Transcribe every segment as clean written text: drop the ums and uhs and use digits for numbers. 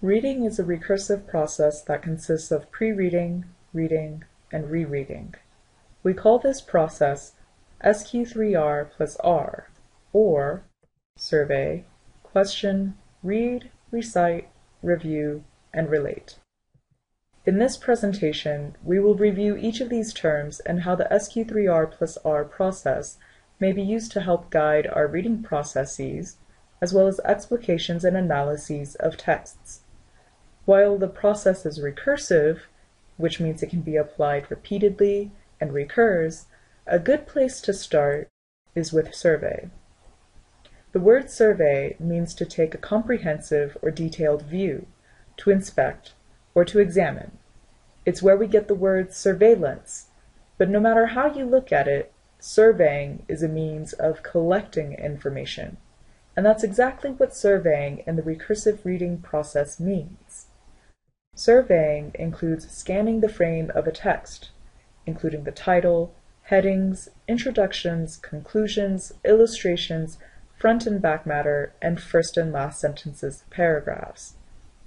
Reading is a recursive process that consists of pre-reading, reading, and rereading. We call this process SQ3R+R, or survey, question, read, recite, review, and relate. In this presentation, we will review each of these terms and how the SQ3R+R process may be used to help guide our reading processes, as well as explications and analyses of texts. While the process is recursive, which means it can be applied repeatedly and recurs, a good place to start is with survey. The word survey means to take a comprehensive or detailed view, to inspect, or to examine. It's where we get the word surveillance, but no matter how you look at it, surveying is a means of collecting information, and that's exactly what surveying in the recursive reading process means. Surveying includes scanning the frame of a text, including the title, headings, introductions, conclusions, illustrations, front and back matter, and first and last sentences of paragraphs.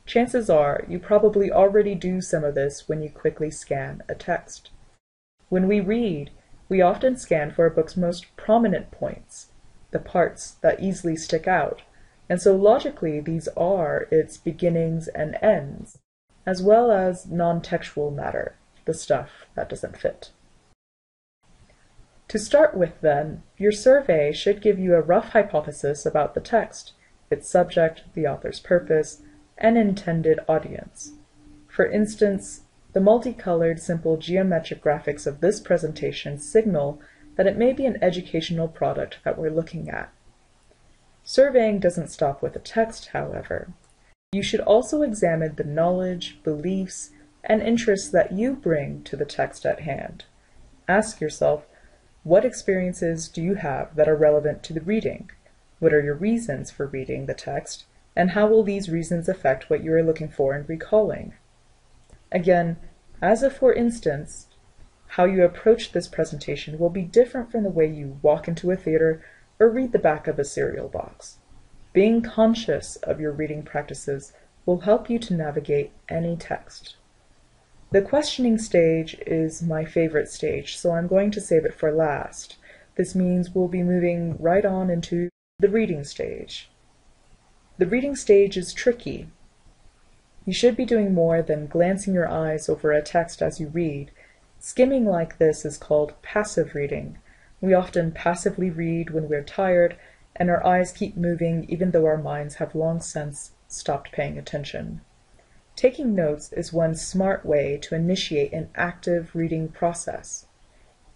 Chances are you probably already do some of this when you quickly scan a text. When we read, we often scan for a book's most prominent points, the parts that easily stick out, and so logically these are its beginnings and ends, as well as non-textual matter, the stuff that doesn't fit. To start with then, your survey should give you a rough hypothesis about the text, its subject, the author's purpose, and intended audience. For instance, the multicolored simple geometric graphics of this presentation signal that it may be an educational product that we're looking at. Surveying doesn't stop with the text, however. You should also examine the knowledge, beliefs, and interests that you bring to the text at hand. Ask yourself, what experiences do you have that are relevant to the reading? What are your reasons for reading the text? And how will these reasons affect what you are looking for and recalling? Again, as a for instance, how you approach this presentation will be different from the way you walk into a theater or read the back of a cereal box. Being conscious of your reading practices will help you to navigate any text. The questioning stage is my favorite stage, so I'm going to save it for last. This means we'll be moving right on into the reading stage. The reading stage is tricky. You should be doing more than glancing your eyes over a text as you read. Skimming like this is called passive reading. We often passively read when we're tired, and our eyes keep moving even though our minds have long since stopped paying attention. Taking notes is one smart way to initiate an active reading process.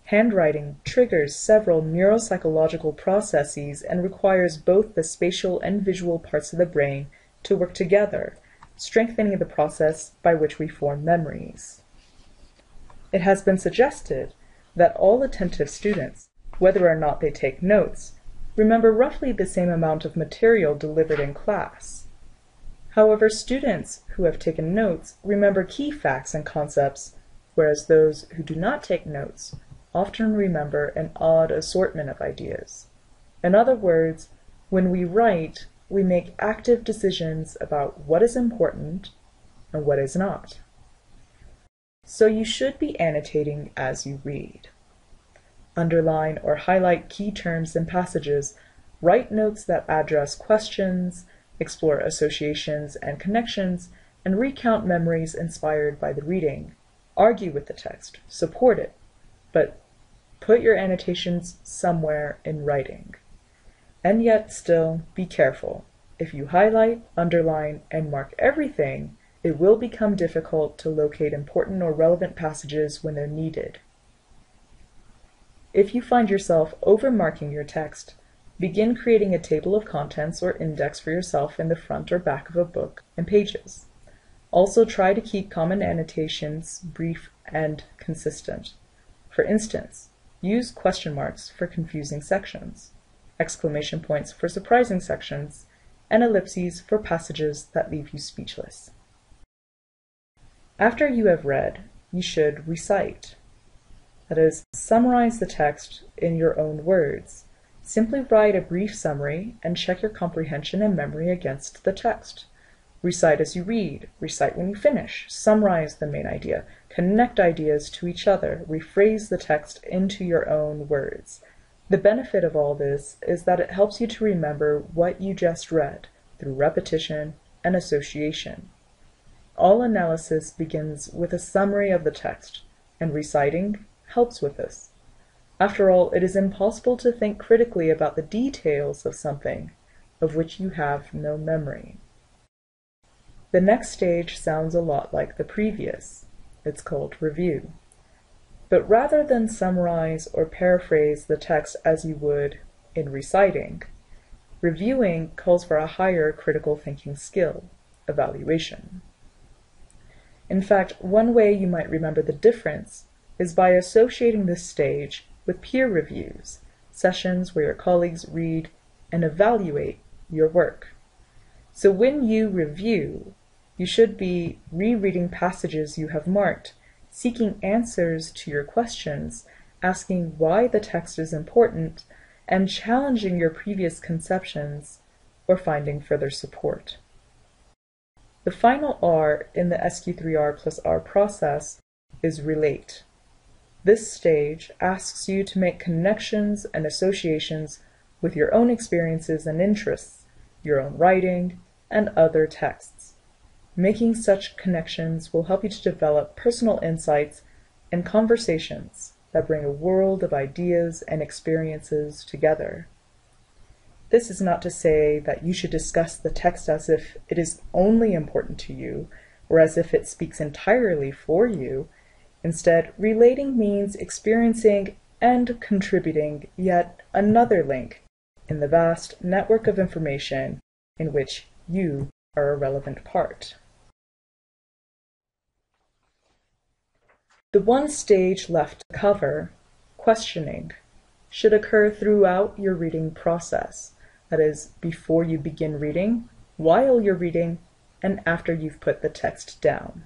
Handwriting triggers several neuropsychological processes and requires both the spatial and visual parts of the brain to work together, strengthening the process by which we form memories. It has been suggested that all attentive students, whether or not they take notes, remember roughly the same amount of material delivered in class. However, students who have taken notes remember key facts and concepts, whereas those who do not take notes often remember an odd assortment of ideas. In other words, when we write, we make active decisions about what is important and what is not. So you should be annotating as you read. Underline or highlight key terms and passages, write notes that address questions, explore associations and connections, and recount memories inspired by the reading. Argue with the text, support it, but put your annotations somewhere in writing. And yet still, be careful. If you highlight, underline, and mark everything, it will become difficult to locate important or relevant passages when they're needed. If you find yourself overmarking your text, begin creating a table of contents or index for yourself in the front or back of a book and pages. Also try to keep common annotations brief and consistent. For instance, use question marks for confusing sections, exclamation points for surprising sections, and ellipses for passages that leave you speechless. After you have read, you should recite. That is, summarize the text in your own words. Simply write a brief summary and check your comprehension and memory against the text. Recite as you read, recite when you finish, summarize the main idea, connect ideas to each other, rephrase the text into your own words. The benefit of all this is that it helps you to remember what you just read through repetition and association. All analysis begins with a summary of the text, and reciting helps with this. After all, it is impossible to think critically about the details of something of which you have no memory. The next stage sounds a lot like the previous. It's called review. But rather than summarize or paraphrase the text as you would in reciting, reviewing calls for a higher critical thinking skill, evaluation. In fact, one way you might remember the difference is by associating this stage with peer reviews, sessions where your colleagues read and evaluate your work. So when you review, you should be rereading passages you have marked, seeking answers to your questions, asking why the text is important, and challenging your previous conceptions or finding further support. The final R in the SQ3R+R process is relate. This stage asks you to make connections and associations with your own experiences and interests, your own writing, and other texts. Making such connections will help you to develop personal insights and conversations that bring a world of ideas and experiences together. This is not to say that you should discuss the text as if it is only important to you, or as if it speaks entirely for you. Instead, relating means experiencing and contributing yet another link in the vast network of information in which you are a relevant part. The one stage left to cover, questioning, should occur throughout your reading process. That is, before you begin reading, while you're reading, and after you've put the text down.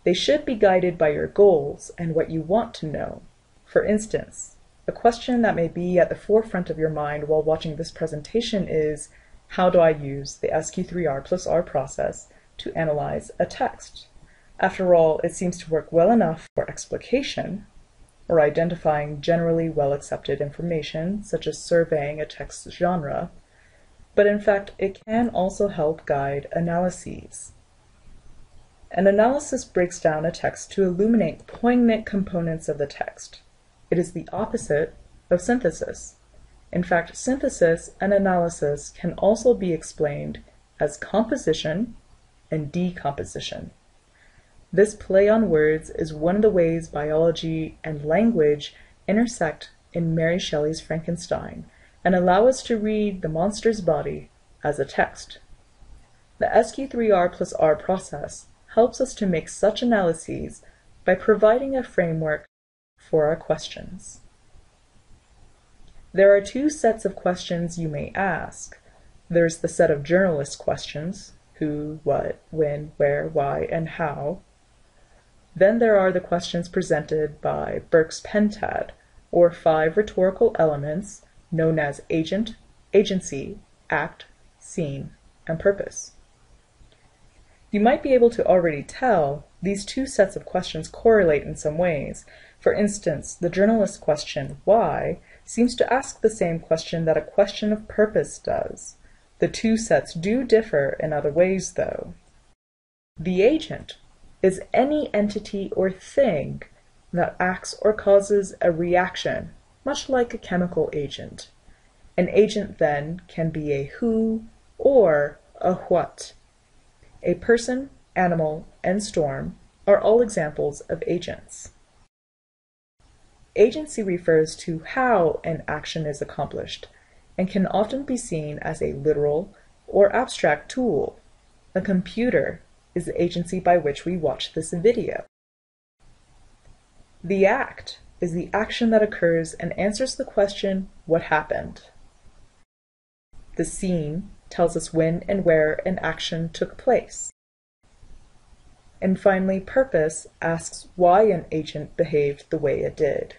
They should be guided by your goals and what you want to know. For instance, a question that may be at the forefront of your mind while watching this presentation is, how do I use the SQ3R+R process to analyze a text? After all, it seems to work well enough for explication, or identifying generally well-accepted information, such as surveying a text genre, but in fact it can also help guide analyses. An analysis breaks down a text to illuminate poignant components of the text. It is the opposite of synthesis. In fact, synthesis and analysis can also be explained as composition and decomposition. This play on words is one of the ways biology and language intersect in Mary Shelley's Frankenstein and allow us to read the monster's body as a text. The SQ3R+R process helps us to make such analyses by providing a framework for our questions. There are two sets of questions you may ask. There's the set of journalist questions, who, what, when, where, why, and how. Then there are the questions presented by Burke's pentad, or 5 rhetorical elements known as agent, agency, act, scene, and purpose. You might be able to already tell these two sets of questions correlate in some ways. For instance, the journalist question, why, seems to ask the same question that a question of purpose does. The two sets do differ in other ways, though. The agent is any entity or thing that acts or causes a reaction, much like a chemical agent. An agent, then, can be a who or a what. A person, animal, and storm are all examples of agents. Agency refers to how an action is accomplished and can often be seen as a literal or abstract tool. A computer is the agency by which we watch this video. The act is the action that occurs and answers the question, what happened? The scene tells us when and where an action took place. And finally, purpose asks why an agent behaved the way it did.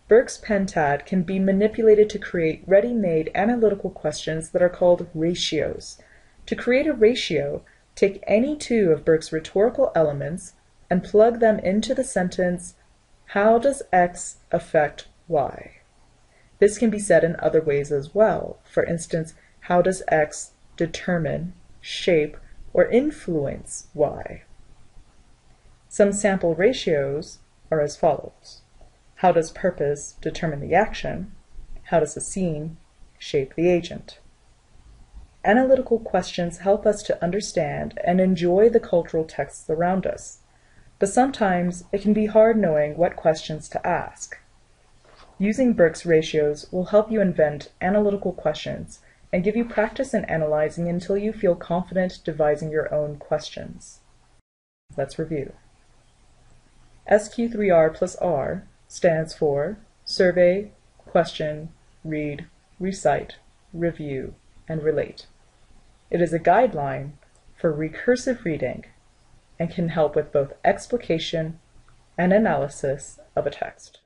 Burke's pentad can be manipulated to create ready-made analytical questions that are called ratios. To create a ratio, take any two of Burke's rhetorical elements and plug them into the sentence, "How does X affect Y?" This can be said in other ways as well. For instance, how does X determine, shape, or influence Y? Some sample ratios are as follows. How does purpose determine the action? How does a scene shape the agent? Analytical questions help us to understand and enjoy the cultural texts around us, but sometimes it can be hard knowing what questions to ask. Using Burke's ratios will help you invent analytical questions and give you practice in analyzing until you feel confident devising your own questions. Let's review. SQ3R+R stands for Survey, Question, Read, Recite, Review, and Relate. It is a guideline for recursive reading and can help with both explication and analysis of a text.